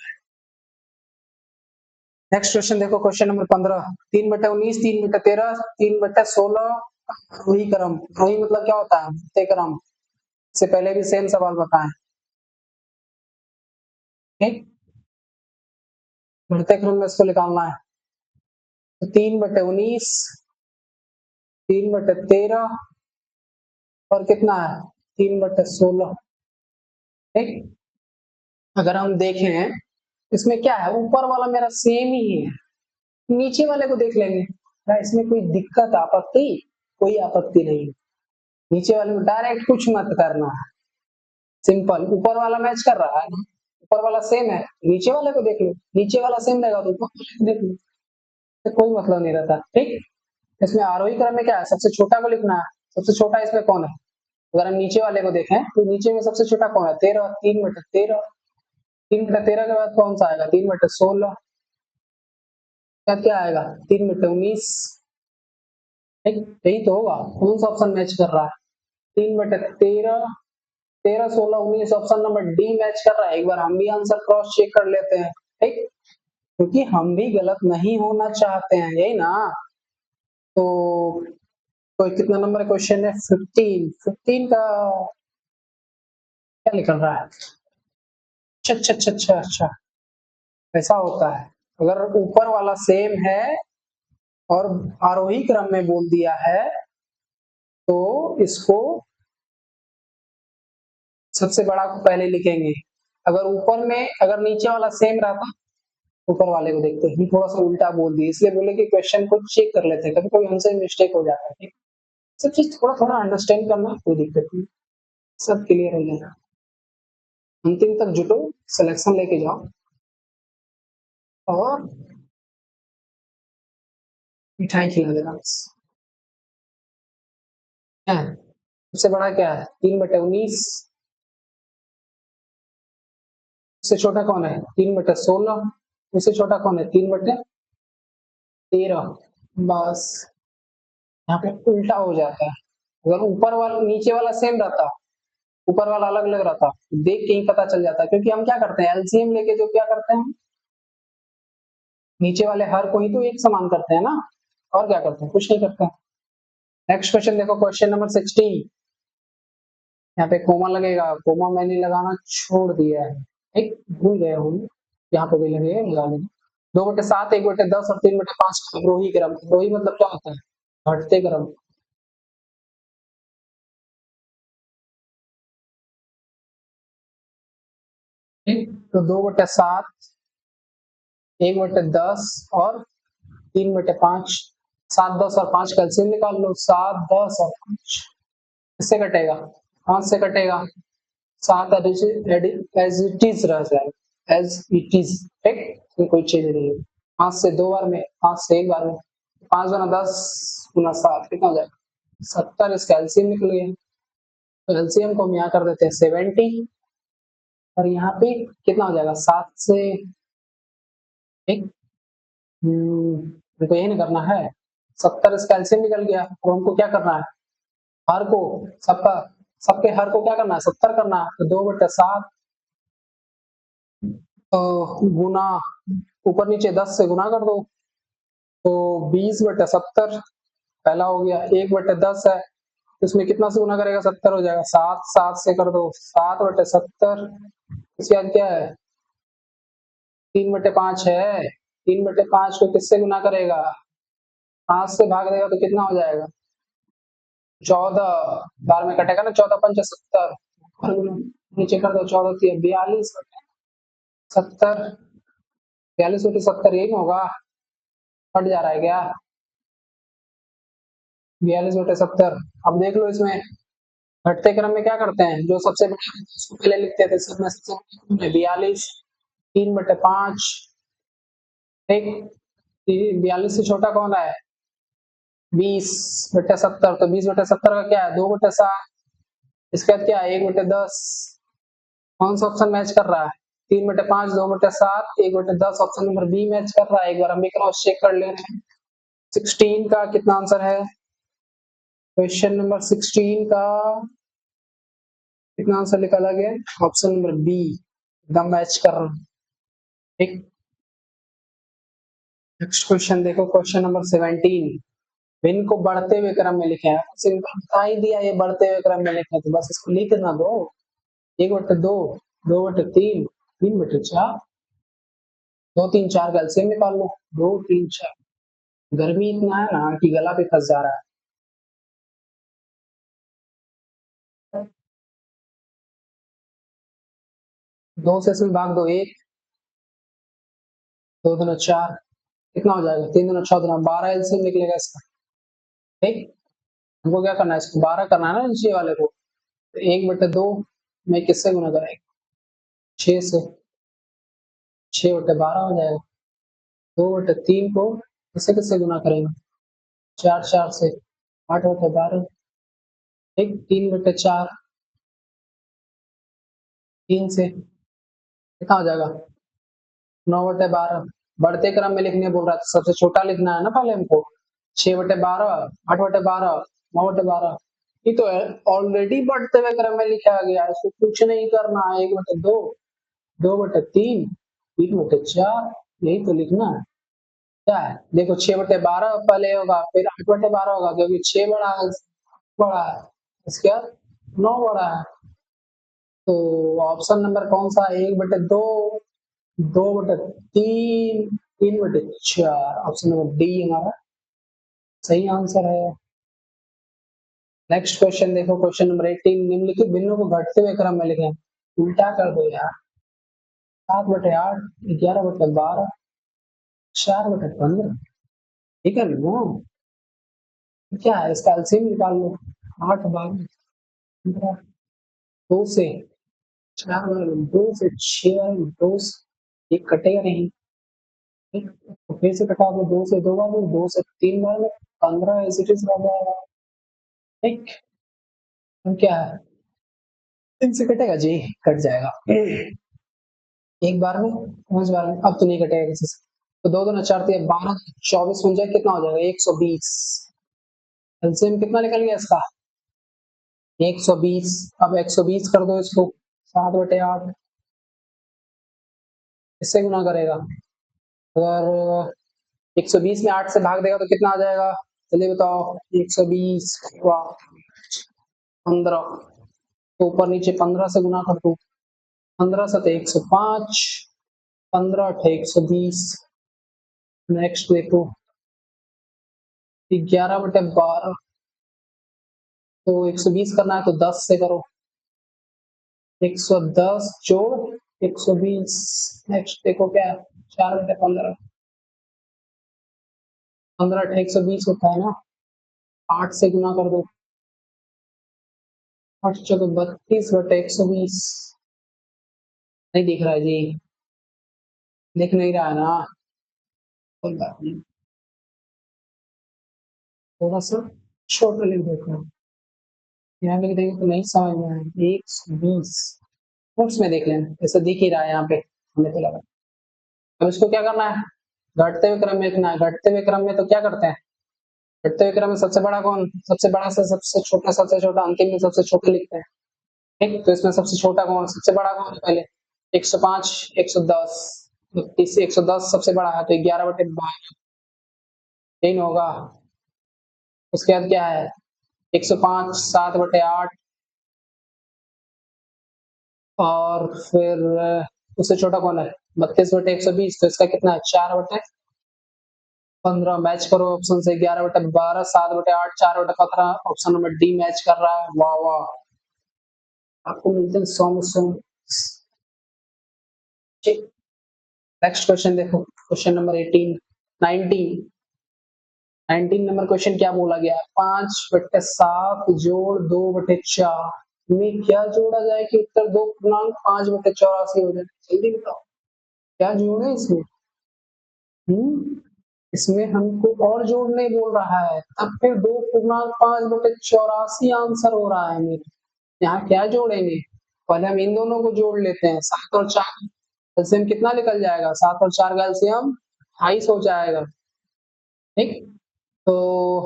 नेक्स्ट क्वेश्चन देखो, क्वेश्चन नंबर 15, 3/19, 3/13, 3/16 रोही क्रम, रोही मतलब क्या होता है, बढ़ते क्रम, से पहले भी सेम सवाल बताएं। ठीक, बढ़ते क्रम में इसको निकालना है, तो 3/19, 3/13 और कितना है 3/16। ठीक, अगर हम देखें इसमें क्या है, ऊपर वाला मेरा सेम ही है, नीचे वाले को देख लेंगे, क्या इसमें कोई दिक्कत आपत्ति, कोई आपत्ति नहीं, नीचे वाले को डायरेक्ट कुछ मत करना, सिंपल, ऊपर वाला मैच कर रहा है, ऊपर वाला सेम है, नीचे वाले को देख लो, नीचे वाला सेम रहेगा तो ऊपर वाले को देख लो, तो कोई मतलब नहीं रहता। ठीक, इसमें आरोही क्रम में क्या है, सबसे छोटा को लिखना है, सबसे छोटा इसमें कौन है, अगर हम नीचे वाले को देखें तो नीचे में सबसे छोटा कौन है 13, 3/13, 3/13 के बाद कौन सा आएगा 3/16, क्या क्या आएगा 3/19। ठीक, यही तो होगा, कौन सा ऑप्शन मैच कर रहा है 3/13, 13, 16, 19, ऑप्शन नंबर डी मैच कर रहा है। एक बार हम भी आंसर क्रॉस चेक कर लेते हैं, ठीक, क्योंकि हम भी गलत नहीं होना चाहते हैं, यही ना। तो कोई कितना नंबर क्वेश्चन है 15, 15 का क्या निकल रहा है, अच्छा अच्छा अच्छा अच्छा अच्छा, ऐसा होता है, अगर ऊपर वाला सेम है और आरोही क्रम में बोल दिया है तो इसको सबसे बड़ा को पहले लिखेंगे, अगर ऊपर में अगर नीचे वाला सेम रहता, ऊपर वाले को देखते हैं, थोड़ा सा उल्टा बोल दिए, इसलिए बोले कि क्वेश्चन को चेक कर लेते हैं, कभी कभी हमसे मिस्टेक हो जाता है। ठीक, सब चीज थोड़ा थोड़ा अंडरस्टैंड करना, कोई दिक्कत नहीं, सब क्लियर हो जाएगा। अंतिम तक जुटो, सिलेक्शन लेके जाओ और मिठाई खिला देना बस। सबसे बड़ा क्या है 3/19, उससे छोटा कौन है 3/16, उससे छोटा कौन है 3/13, बस यहाँ पे उल्टा हो जाता है, अगर ऊपर वाला नीचे वाला सेम रहता, ऊपर वाला अलग अलग रहता, देख के ही पता चल जाता है, क्योंकि हम क्या करते हैं एलसीएम लेके जो क्या करते हैं, नीचे वाले हर को ही तो एक समान करते हैं ना, और क्या करते हैं, कुछ नहीं करते। नेक्स्ट क्वेश्चन देखो, क्वेश्चन नंबर 16। यहाँ पे कोमा लगेगा, कोमा मैंने लगाना छोड़ दिया है, ठीक, भूल गया हूँ। यहाँ पे भी लगेगा, लगा लेंगे। 2/7, 1/10 और 3/5 अवरोही क्रम। अवरोही मतलब क्या होता है, घटते क्रम। ठीक, तो 2/7, 1/10 और 3/5। 7, 10 और 5 कैल्सियम निकाल लो। 7, 10 और 5 किससे कटेगा, 5 से कटेगा। 7 एज इट इज रह जाएगा, एज इट इज, ठीक, इसमें कोई चेंज नहीं है। 5 से 2 बार में, 5 से 1 बार में, 5 गुना 10 गुना 7 कितना हो जाएगा, 70। इस कैल्सियम निकल गया। तो एलसीएम को हम यहाँ कर देते हैं 70, और यहाँ पे कितना हो जाएगा, 7 से, ठीक, हमको यही नहीं करना है। 70 इस कैल्सियम निकल गया, और हमको क्या करना है, हर को, सबका, सबके हर को क्या करना है, 70 करना है। तो 2/7 गुना, ऊपर नीचे 10 से गुना कर दो, तो 20/70 पहला हो गया। 1/10 है, इसमें कितना से गुना करेगा, 70 हो जाएगा। 7, 7 से कर दो, 7/70। इसके बाद क्या है, 3/5 है, 3/5 को किससे गुना करेगा, 5 से भाग देगा तो कितना हो जाएगा, 14 बार में कटेगा ना, 14 पंच 70, नीचे कर दो, 14 42, 70, 42/70 यही ना होगा, हट जा रहा है क्या, 42/70। अब देख लो इसमें घटते क्रम में क्या करते हैं, जो सबसे बड़ा है उसको पहले लिखते थे, सब में सबसे बड़ा 42, 3/5, ठीक, 42 से छोटा कौन है, 20/70। तो 20/70 का क्या है, 2/7। इसके बाद क्या है, 1/10। कौन सा ऑप्शन मैच कर रहा है, 3/5, 2/7, 1/10, ऑप्शन नंबर बी मैच कर रहा है। एक बार हम भी क्रॉस चेक कर ले रहे हैं। 16 का कितना आंसर है, क्वेश्चन नंबर 16 का कितना आंसर निकाला गया, ऑप्शन नंबर बी एकदम मैच कर रहा है, ठीक। नेक्स्ट क्वेश्चन देखो, क्वेश्चन नंबर 17। भिन्न को बढ़ते हुए क्रम में लिखे हैं, सिंपल बता ही दिया, ये बढ़ते हुए क्रम में लिखे, तो बस इसको लिखना दो। 1/2, 2/3, 3/4, 2, 3, 4 का एलसीएम निकाल लो। 2, 3, 4। गर्मी इतना है ना कि गला भी फंस जा रहा है। 2 से इसमें भाग दो, 1, 2 दूना 4, कितना हो जाएगा, 3 दूना 6 दूना 12 एलसीएम निकलेगा इसका, ठीक। हमको क्या करना है, इसको 12 करना है ना नीचे वाले को। तो 1/2 में किससे गुना करेंगे, 6 से, 6/12 हो जाएगा। 2/3 को किससे किससे गुना करेंगे, 4, 4 से, 8/12, ठीक। 3/4, 3 से कितना हो जाएगा, 9/12। बढ़ते क्रम में लिखने बोल रहा था, सबसे छोटा लिखना है ना पहले हमको। 6/12, 8/12, 9/12, ये तो ऑलरेडी बढ़ते हुए क्रम में लिखा गया है, इसको कुछ नहीं करना है। 1/2, 2/3, 3/4, यही तो लिखना है। क्या है, देखो 6/12 पहले होगा, फिर 8/12 होगा, क्योंकि 6 बड़ा है, इसके बाद 9 बड़ा है। तो ऑप्शन नंबर कौन सा है, 1/2, 2/3, 3/4, ऑप्शन नंबर डी हमारा सही आंसर है। नेक्स्ट क्वेश्चन देखो, क्वेश्चन नंबर 18। निम्नलिखित भिन्नों को घटते हुए क्रम में लिखें। उल्टा कर दो यार, 7/8, 11/12, 4/15, ठीक है ना। क्या है, इसका एलसीएम निकाल लो। 8, 12, 15, 2 से 4, 2 से 6, 2 से, एक कटेगा नहीं, ठीक। तो फिर से कटा दो, 2 से 2 बार में, 2 से 3 बार में, 15 एज इट इज रह जाएगा, ठीक। अब क्या है, इनसे कटेगा जी, कट जाएगा एक बार में, 5 बार में, अब तो नहीं कटेगा किसी से। तो 2 दूना 4, 12, 24 बन जाए, कितना हो जाएगा, 120। एलसीएम कितना निकल गया इसका, 120। अब 120 कर दो इसको, 7/8, इससे गुना करेगा। अगर 120 में 8 से भाग देगा तो कितना आ जाएगा, चलिए बताओ। 120 15 तो ऊपर नीचे 15 से गुना कर दो, 15 से 105, 15 120। नेक्स्ट देखो 11/12 तो 120 करना है तो 10 से करो, 110 जोड़ 120। नेक्स्ट देखो क्या है, 4/15, 15 120 होता है ना, 8 से गुना कर दो, 8 चौके 32/120। नहीं दिख रहा है जी, दिख नहीं रहा है ना, थोड़ा सा छोटा लिख देता हूँ, यहाँ लिख देंगे तो नहीं समझ में आएगा। 120 नोट्स में देख लेना, ऐसा दिख ही रहा है यहाँ पे, हमें तो लगा। अब इसको क्या करना है, घटते हुए क्रम में लिखना है। घटते हुए क्रम में तो क्या करते हैं, घटते हुए क्रम में सबसे बड़ा कौन, सबसे बड़ा से सबसे छोटा, अंतिम में सबसे छोटा लिखते हैं। ठीक, तो इसमें सबसे छोटा कौन, सबसे बड़ा कौन है पहले, 105 110, 110 सबसे बड़ा है तो 11/12 यही होगा। उसके बाद क्या है, 105 7/8 और फिर उससे छोटा कौन है, 32/120 तो इसका कितना है, 4/15। मैच करो ऑप्शन से, 11/12 7/8 4/15, ऑप्शन नंबर डी मैच कर रहा है। वाह वाह, आपको मिलते हैं 100 में 100। नेक्स्ट क्वेश्चन देखो, क्वेश्चन नंबर 19 नंबर क्वेश्चन क्या बोला गया है, 5/7 जोड़ 2/4 में क्या जोड़ा जाए कि उत्तर 2.5/84 हो जाए, जल्दी बताओ क्या जोड़े इसमें। इसमें हमको और जोड़ने बोल रहा है, तब फिर 2.5/84 आंसर हो रहा है मेरे। यहाँ क्या जोड़ेंगे, पहले हम इन दोनों को जोड़ लेते हैं, 7 और 4 एलसीएम कितना निकल जाएगा, 7 और 4 का एलसीएम 28 हो जाएगा। ठीक, तो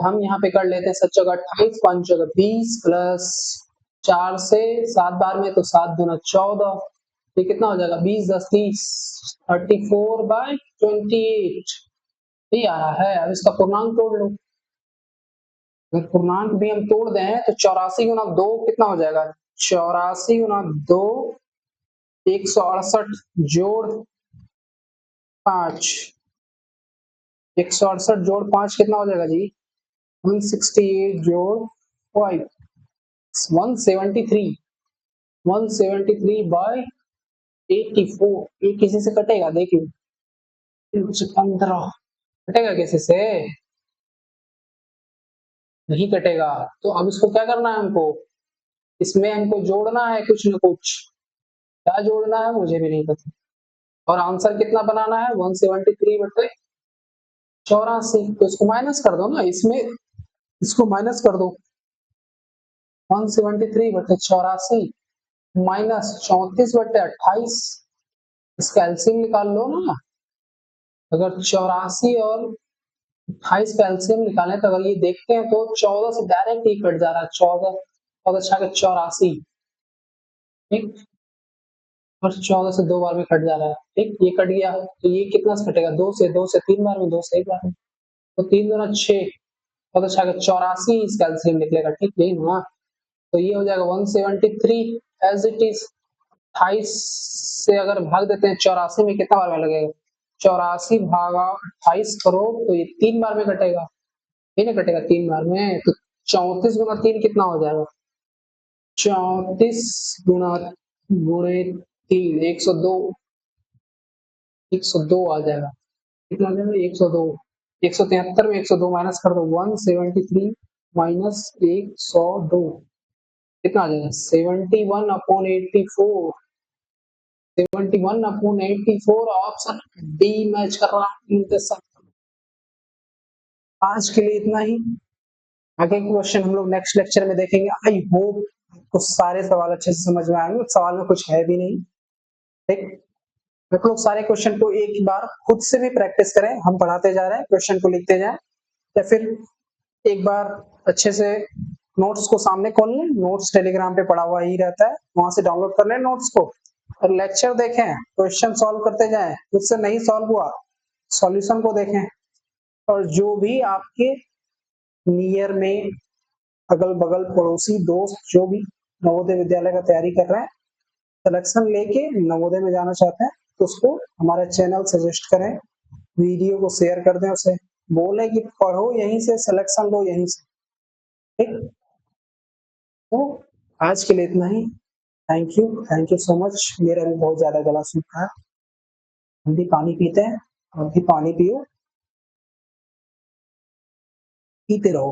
हम यहाँ पे कर लेते हैं 7 चौका 28 5 चौका 20 प्लस 4 से 7 बार में तो 7 दूना 14, ये कितना हो जाएगा 20 10 30 34/28 ये आ रहा है। अब इसका पूर्णांक तोड़ लो, अगर पूर्णांक भी हम तोड़ दें तो 84 गुना 2 कितना हो जाएगा, 84 गुना 2 168 जोड़ 5, 168 जोड़ 5 कितना हो जाएगा जी, 168 जोड़ 5 173, 173/84। ये किसी से कटेगा देख लो, 15 कटेगा किसी से, नहीं कटेगा। तो अब इसको क्या करना है हमको, इसमें हमको जोड़ना है कुछ न कुछ, क्या जोड़ना है मुझे भी नहीं पता। और आंसर कितना बनाना है, 173/84, तो इसको माइनस कर दो ना, इसमें इसको माइनस कर दो, 173/84 माइनस 34/28, इसका एलसीएम निकाल लो ना। अगर 84 और 28 का एलसीएम निकालें तो अगर ये देखते हैं तो 14 से डायरेक्ट ही कट जा रहा है, 14 और 84, ठीक, और 14 से 2 बार में कट जा रहा है। ठीक, ये कट गया तो ये कितना से कटेगा, 2 से 3 बार में, 2 से 1 बार में, तो 3 दूना 6 और 84 इसका एलसीएम निकलेगा। ठीक, यही ना, तो ये हो जाएगा 173 एज इट इज। 28 से अगर भाग देते हैं 84 में कितना बार में लगेगा, 84 भागा 28 करो तो ये 3 बार में कटेगा, ये नहीं कटेगा 3 बार में, तो 34 गुना 3 कितना हो जाएगा, 34 गुना गुणे 3 102, 102 आ जाएगा, कितना आ जाएगा 102, 173 में 102 माइनस कर दो, 173 माइनस 102 कितना आ जाएगा 71/84, 71/84 ऑप्शन डी मैच कर रहा है इनके साथ। आज के लिए इतना ही, आगे क्वेश्चन हम लोग नेक्स्ट लेक्चर में देखेंगे। आई होप कुछ सारे सवाल अच्छे से समझ में आएंगे, सवाल में कुछ है भी नहीं। ठीक, आप लोग सारे क्वेश्चन को एक बार खुद से भी प्रैक्टिस करें, हम पढ़ाते जा रहे हैं, क्वेश्चन को लिखते जाएं, या फिर एक बार अच्छे से नोट्स को सामने खोल लें, नोट्स टेलीग्राम पे पड़ा हुआ ही रहता है, वहां से डाउनलोड कर लें नोट्स को और लेक्चर देखें, क्वेश्चन सॉल्व करते जाएं, खुद से नहीं सॉल्व हुआ सॉल्यूशन को देखें। और जो भी आपके नियर में अगल-बगल पड़ोसी दोस्त जो भी नवोदय विद्यालय का तैयारी कर रहे हैं, सिलेक्शन लेके नवोदय में जाना चाहते हैं, तो उसको हमारा चैनल सजेस्ट करें, वीडियो को शेयर कर दें उसे, बोले कि पढ़ो यहीं से, सिलेक्शन लो यहीं से, ठीक? तो आज के लिए इतना ही। Thank you so much. मेरा भी बहुत ज़्यादा गला सूख रहा है। हम भी पानी पीते हैं, आप भी पानी पियो, पीते रहो।